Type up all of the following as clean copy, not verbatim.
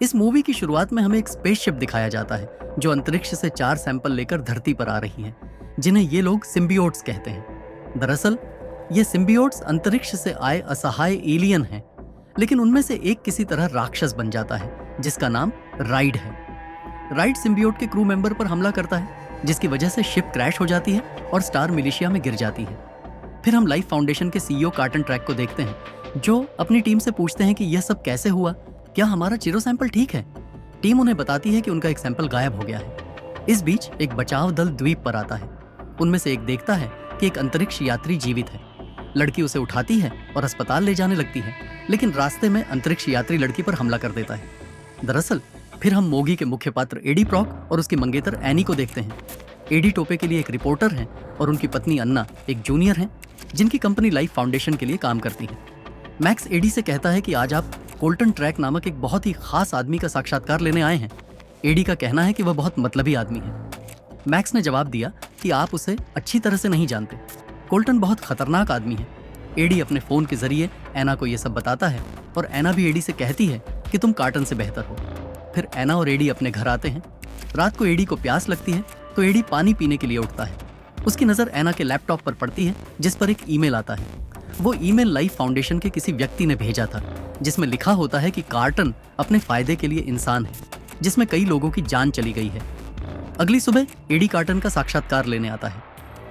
इस मूवी की शुरुआत में हमें एक स्पेसशिप दिखाया जाता है जो अंतरिक्ष से 4 सैंपल लेकर धरती पर आ रही है, जिन्हें ये लोग सिम्बियोट्स कहते हैं। दरअसल ये सिम्बियोट्स अंतरिक्ष से आए असहाय एलियन हैं, लेकिन उनमें से एक किसी तरह राक्षस बन जाता है जिसका नाम राइड है। राइड सिम्बियोट के क्रू मेंबर पर हमला करता है, जिसकी वजह से शिप क्रैश हो जाती है और स्टार मिलिशिया में गिर जाती है। फिर हम लाइफ फाउंडेशन के सीईओ कार्टन ट्रैक को देखते हैं, जो अपनी टीम से पूछते हैं कि यह सब कैसे हुआ, क्या हमारा चिरो सैंपल ठीक है। टीम उन्हें बताती है कि उनका एक सैंपल गायब हो गया है। इस बीच एक बचाव दल द्वीप पर आता है। उनमें से एक देखता है कि एक अंतरिक्ष यात्री जीवित है। लड़की उसे उठाती है और अस्पताल ले जाने लगती है, लेकिन रास्ते में अंतरिक्ष यात्री लड़की पर हमला कर देता है। दरअसल फिर हम मोगी के मुख्य पात्र एडी प्रॉक और उसकी मंगेतर एनी को देखते हैं। एडी टोपे के लिए एक रिपोर्टर हैं और उनकी पत्नी अन्ना एक जूनियर हैं, जिनकी कंपनी लाइफ फाउंडेशन के लिए काम करती है। मैक्स एडी से कहता है कि आज आप कोल्टन ट्रैक नामक एक बहुत ही खास आदमी का साक्षात्कार लेने आए हैं। एडी का कहना है कि वह बहुत मतलबी आदमी है। मैक्स ने जवाब दिया कि आप उसे अच्छी तरह से नहीं जानते। कोल्टन बहुत खतरनाक आदमी है। एडी अपने फोन के जरिए एना को यह सब बताता है और एना भी एडी से कहती है कि तुम कार्टन से बेहतर हो। फिर एना और एडी अपने घर आते हैं। रात को एडी को प्यास लगती है तो एडी पानी पीने के लिए उठता है। उसकी नजर एना के लैपटॉप पर पड़ती है, जिस पर एक ईमेल आता है। वो ईमेल लाइफ फाउंडेशन के किसी व्यक्ति ने भेजा था, जिसमें लिखा होता है कि कार्टन अपने फायदे के लिए इंसान है, जिसमें कई लोगों की जान चली गई है। अगली सुबह एडी कार्टन का साक्षात्कार लेने आता है।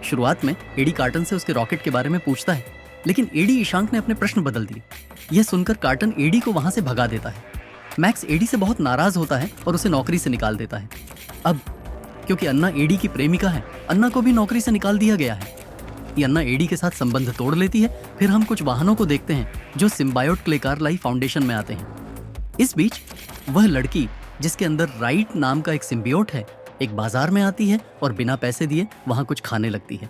शुरुआत में एडी कार्टन से उसके रॉकेट के बारे में पूछता है, लेकिन एडी ईशांक ने अपने प्रश्न बदल दिए। यह सुनकर कार्टन एडी को वहां से भगा देता है। मैक्स एडी से बहुत नाराज होता है और उसे नौकरी से निकाल देता है। अब क्योंकि अन्ना एडी की प्रेमिका है, अन्ना को भी नौकरी से निकाल दिया गया है। ये अन्ना एडी के साथ संबंध तोड़ लेती है। फिर हम कुछ वाहनों को देखते हैं जो सिम्बायोट क्लेकार लाइफ फाउंडेशन में आते हैं। इस बीच वह लड़की, जिसके अंदर राइट नाम का एक सिम्बियोट है, एक बाजार में आती है और बिना पैसे दिए वहां कुछ खाने लगती है।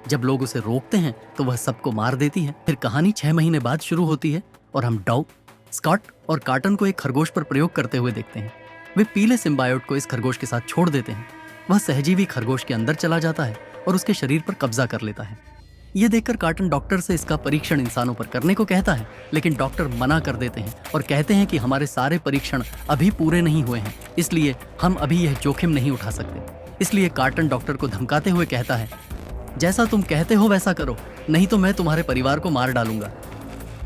जब लोग उसे रोकते हैं तो वह सबको मार देती है। फिर कहानी 6 महीने बाद शुरू होती है और हम डॉग, स्कॉट और कार्टन को एक खरगोश पर प्रयोग करते हुए देखते हैं। वे पीले सिम्बायोट को इस खरगोश के साथ छोड़ देते हैं। वह सहजीवी खरगोश के अंदर चला जाता है और उसके शरीर पर कब्जा कर लेता है। यह देखकर कार्टन डॉक्टर से इसका परीक्षण इंसानों पर करने को कहता है, लेकिन डॉक्टर मना कर देते हैं और कहते हैं कि हमारे सारे परीक्षण अभी पूरे नहीं हुए हैं, इसलिए हम अभी यह जोखिम नहीं उठा सकते। इसलिए कार्टन डॉक्टर को धमकाते हुए कहता है, जैसा तुम कहते हो वैसा करो, नहीं तो मैं तुम्हारे परिवार को मार डालूंगा।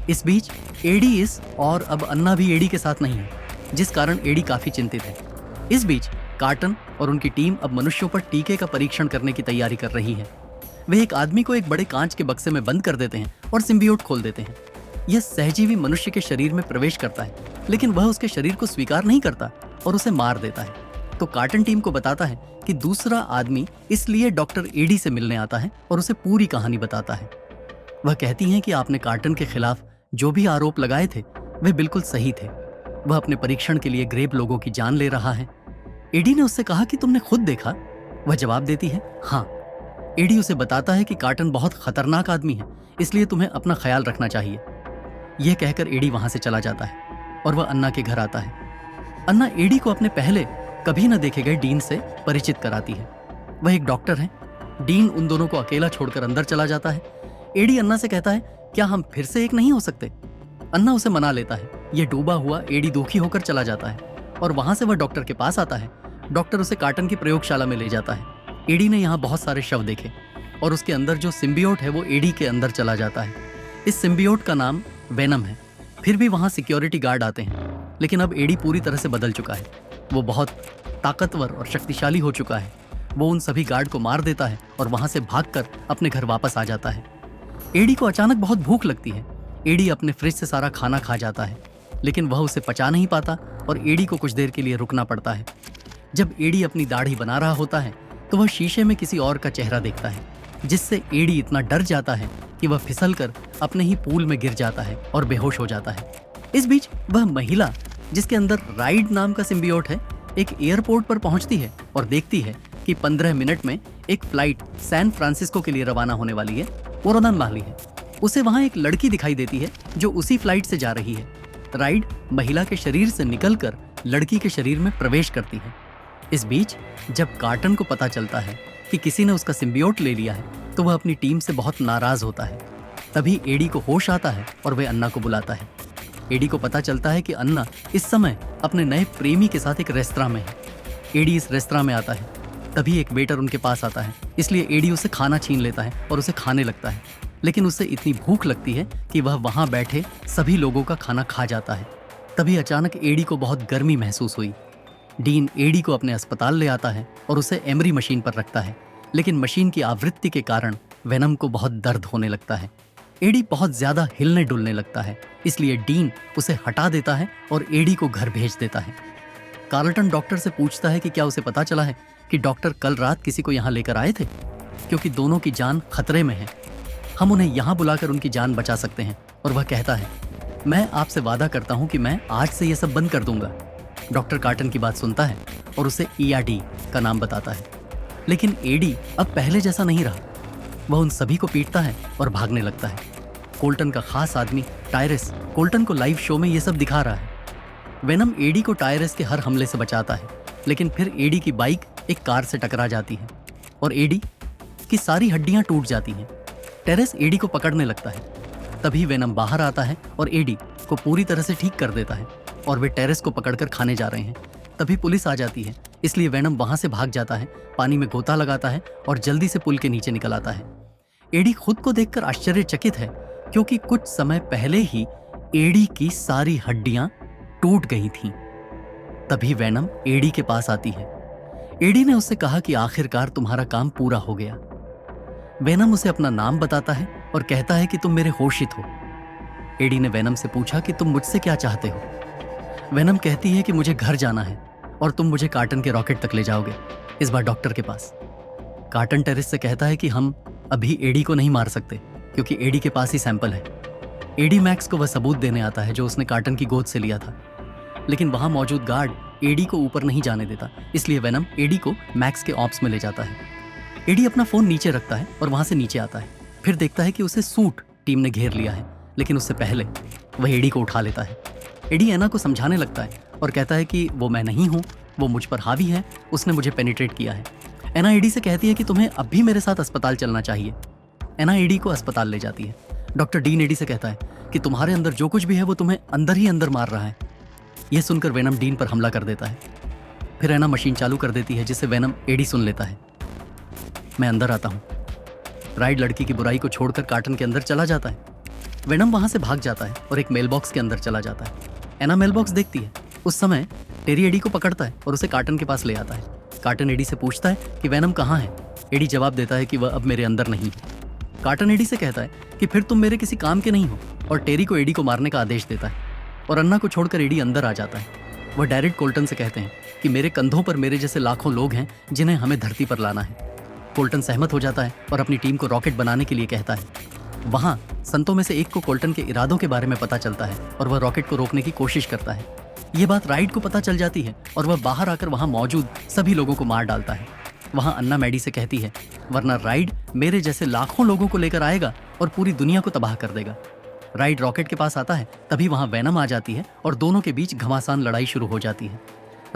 इस बीच एडी इस और अब अन्ना भी एडी के साथ नहीं है, जिस कारण एडी काफी चिंतित है। इस बीच कार्टन और उनकी टीम अब मनुष्यों पर टीके का परीक्षण करने की तैयारी कर रही है। वे एक आदमी को एक बड़े कांच के बक्से में बंद कर देते हैं और सिम्बियोट खोल देते हैं। यह सहजीवी मनुष्य के शरीर में प्रवेश करता है, लेकिन वह उसके शरीर को स्वीकार नहीं करता और उसे मार देता है। तो कार्टन टीम को बताता है कि दूसरा आदमी इसलिए डॉक्टर एडी से मिलने आता है और उसे पूरी कहानी बताता है। वह कहती हैं कि आपने कार्टन के खिलाफ जो भी आरोप लगाए थे वे बिल्कुल सही थे। वह अपने परीक्षण के लिए ग्रेब लोगों की जान ले रहा है। एडी ने उससे कहा कि तुमने खुद देखा? वह जवाब देती है, हाँ। एडी उसे बताता है कि कार्टन बहुत खतरनाक आदमी है, इसलिए तुम्हें अपना ख्याल रखना चाहिए। यह कहकर एडी वहां से चला जाता है और वह अन्ना के घर आता है। अन्ना एडी को अपने पहले कभी न देखे गए डीन से परिचित कराती है। वह एक डॉक्टर है। डीन उन दोनों को अकेला छोड़कर अंदर चला जाता है। एडी अन्ना से कहता है, क्या हम फिर से एक नहीं हो सकते? अन्ना उसे मना लेता है। यह डूबा हुआ एडी दुखी होकर चला जाता है और वहां से वह डॉक्टर के पास आता है। डॉक्टर उसे कार्टन की प्रयोगशाला में ले जाता है। एडी ने यहाँ बहुत सारे शव देखे और उसके अंदर जो सिम्बियोट है वो एडी के अंदर चला जाता है। इस सिम्बियोट का नाम वेनम है। फिर भी वहाँ सिक्योरिटी गार्ड आते हैं, लेकिन अब एडी पूरी तरह से बदल चुका है। वो बहुत ताकतवर और शक्तिशाली हो चुका है। वो उन सभी गार्ड को मार देता है और वहाँ से भागकर अपने घर वापस आ जाता है। एडी को अचानक बहुत भूख लगती है। एडी अपने फ्रिज से सारा खाना खा जाता है, लेकिन वह उसे पचा नहीं पाता और एडी को कुछ देर के लिए रुकना पड़ता है। जब एडी अपनी दाढ़ी बना रहा होता है तो वह शीशे में किसी और का चेहरा देखता है, जिससे एडी इतना डर जाता है कि वह फिसलकर अपने ही पूल में गिर जाता है और बेहोश हो जाता है। इस बीच वह महिला, जिसके अंदर राइड नाम का सिम्बियोट है, एक एयरपोर्ट पर पहुंचती है और देखती है कि 15 मिनट में एक फ्लाइट सैन फ्रांसिस्को के लिए रवाना होने वाली है। वो रवाना वाली है। उसे वहां एक लड़की दिखाई देती है जो उसी फ्लाइट से जा रही है। राइड महिला के शरीर से निकलकर लड़की के शरीर में प्रवेश करती है। इस बीच जब कार्टन को पता चलता है कि किसी ने उसका सिम्बियोट ले लिया है तो वह अपनी टीम से बहुत नाराज होता है। तभी एडी को होश आता है और वह अन्ना को बुलाता है। एडी को पता चलता है कि अन्ना इस समय अपने नए प्रेमी के साथ एक रेस्तरां में है। एडी इस रेस्तरां में आता है, तभी एक वेटर उनके पास आता है, इसलिए एडी उसे खाना छीन लेता है और उसे खाने लगता है। लेकिन उसे इतनी भूख लगती है कि वह वहां बैठे सभी लोगों का खाना खा जाता है। तभी अचानक एडी को बहुत गर्मी महसूस हुई। डीन एडी को अपने अस्पताल ले आता है और उसे एमरी मशीन पर रखता है, लेकिन मशीन की आवृत्ति के कारण वेनम को बहुत दर्द होने लगता है। एडी बहुत ज्यादा हिलने डुलने लगता है, इसलिए डीन उसे हटा देता है और एडी को घर भेज देता है। कार्लटन डॉक्टर से पूछता है कि क्या उसे पता चला है कि डॉक्टर कल रात किसी को यहाँ लेकर आए थे, क्योंकि दोनों की जान खतरे में है। हम उन्हें यहाँ बुलाकर उनकी जान बचा सकते हैं। और वह कहता है, मैं आपसे वादा करता हूँ कि मैं आज से ये सब बंद कर दूंगा। डॉक्टर कार्टन की बात सुनता है और उसे ईआरडी का नाम बताता है। लेकिन एडी अब पहले जैसा नहीं रहा। वह उन सभी को पीटता है और भागने लगता है। कोल्टन का खास आदमी टायरस कोल्टन को लाइव शो में ये सब दिखा रहा है। वेनम एडी को टायरस के हर हमले से बचाता है, लेकिन फिर एडी की बाइक एक कार से टकरा जाती है और एडी की सारी हड्डियां टूट जाती हैं। टेरेस एडी को पकड़ने लगता है। तभी वेनम बाहर आता है और एडी को पूरी तरह से ठीक कर देता है और वे टेरेस को पकड़कर खाने जा रहे हैं। तभी पुलिस आ जाती है, इसलिए वेनम वहां से भाग जाता है, पानी में गोता लगाता है और जल्दी से पुल के नीचे निकल आता है। एडी खुद को देखकर आश्चर्यचकित है, क्योंकि कुछ समय पहले ही एडी की सारी हड्डियां टूट गई थीं। तभी वेनम एडी के पास आती है। एडी ने उससे कहा कि आखिरकार तुम्हारा काम पूरा हो गया। वेनम उसे अपना नाम बताता है और कहता है कि तुम मेरे होशित हो। एडी ने वेनम से पूछा कि तुम मुझसे क्या चाहते हो। वेनम कहती है कि मुझे घर जाना है और तुम मुझे कार्टन के रॉकेट तक ले जाओगे, इस बार डॉक्टर के पास। कार्टन टेरेस से कहता है कि हम अभी एडी को नहीं मार सकते, क्योंकि एडी के पास ही सैंपल है। एडी मैक्स को वह सबूत देने आता है जो उसने कार्टन की गोद से लिया था, लेकिन वहां मौजूद गार्ड एडी को ऊपर नहीं जाने देता, इसलिए वेनम एडी को मैक्स के ऑप्स में ले जाता है। एडी अपना फोन नीचे रखता है और वहां से नीचे आता है। फिर देखता है कि उसे सूट टीम ने घेर लिया है, लेकिन उससे पहले वह एडी को उठा लेता है। एडी एना को समझाने लगता है और कहता है कि वो मैं नहीं हूँ, वो मुझ पर हावी है, उसने मुझे पेनिट्रेट किया है। एना एडी से कहती है कि तुम्हें अब भी मेरे साथ अस्पताल चलना चाहिए। एना एडी को अस्पताल ले जाती है। डॉक्टर डीन एडी से कहता है कि तुम्हारे अंदर जो कुछ भी है वो तुम्हें अंदर ही अंदर मार रहा है। यह सुनकर वेनम डीन पर हमला कर देता है। फिर एना मशीन चालू कर देती है, जिससे वेनम एडी सुन लेता है। मैं अंदर आता हूँ। राइड लड़की की बुराई को छोड़कर कार्टन के अंदर चला जाता है। वेनम वहां से भाग जाता है और एक मेल बॉक्स के अंदर चला जाता है। एना मेल बॉक्स देखती है। उस समय टेरी एडी को पकड़ता है और उसे कार्टन के पास ले आता है। कार्टन एडी से पूछता है कि वेनम कहाँ है। एडी जवाब देता है कि वह अब मेरे अंदर नहीं है। कार्टन एडी से कहता है कि फिर तुम मेरे किसी काम के नहीं हो, और टेरी को एडी को मारने का आदेश देता है। और अन्ना को छोड़कर एडी अंदर आ जाता है। वह डायरेक्ट कोल्टन से कहते हैं कि मेरे कंधों पर मेरे जैसे लाखों लोग हैं जिन्हें हमें धरती पर लाना है। कोल्टन सहमत हो जाता है और अपनी टीम को रॉकेट बनाने के लिए कहता है। वहां संतों में से एक को कोल्टन के इरादों के बारे में पता चलता है और वह रॉकेट को रोकने की कोशिश करता है। ये बात राइड को पता चल जाती है और वह बाहर आकर वहां मौजूद सभी लोगों को मार डालता है। वहां अन्ना मैडी से कहती है, वरना राइड मेरे जैसे लाखों लोगों को लेकर आएगा और पूरी दुनिया को तबाह कर देगा। राइड रॉकेट के पास आता है, तभी वहां वेनम आ जाती है और दोनों के बीच घमासान लड़ाई शुरू हो जाती है।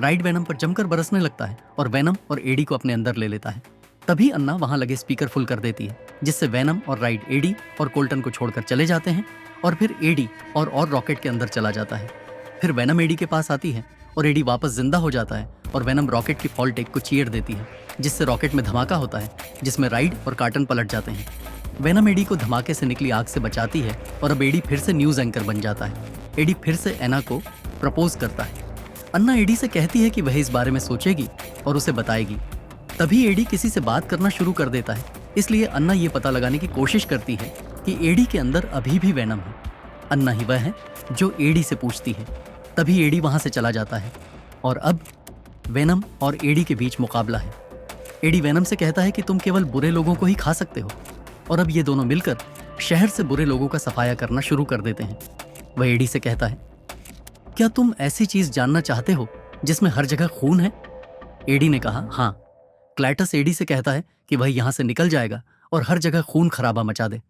राइड वेनम पर जमकर बरसने लगता है और वेनम और एडी को अपने अंदर ले लेता है। तभी अन्ना वहां लगे स्पीकर फुल कर देती है, जिससे वेनम और राइड एडी और कोल्टन को छोड़कर चले जाते हैं और फिर एडी और रॉकेट के अंदर चला जाता है। फिर वेनम एडी के पास आती है और एडी वापस जिंदा हो जाता है और वेनम रॉकेट की फॉल टेक को चीर देती है, जिससे रॉकेट में धमाका होता है, जिसमें राइड और कार्टन पलट जाते हैं। वेनम एडी को धमाके से निकली आग से बचाती है और अब एडी फिर से न्यूज एंकर बन जाता है। एडी फिर से एना को प्रपोज करता है। अन्ना एडी से कहती है कि वह इस बारे में सोचेगी और उसे बताएगी। तभी एडी किसी से बात करना शुरू कर देता है, इसलिए अन्ना ये पता लगाने की कोशिश करती है कि एडी के अंदर अभी भी वेनम है। अन्ना ही वह है जो एडी से पूछती है। तभी एडी वहां से चला जाता है और अब वेनम और एडी के बीच मुकाबला है। एडी वेनम से कहता है कि तुम केवल बुरे लोगों को ही खा सकते हो, और अब ये दोनों मिलकर शहर से बुरे लोगों का सफाया करना शुरू कर देते हैं। वह एडी से कहता है, क्या तुम ऐसी चीज जानना चाहते हो जिसमें हर जगह खून है? एडी ने कहा, हाँ। क्लैटस एडी से कहता है कि वह यहां से निकल जाएगा और हर जगह खून खराबा मचा दे।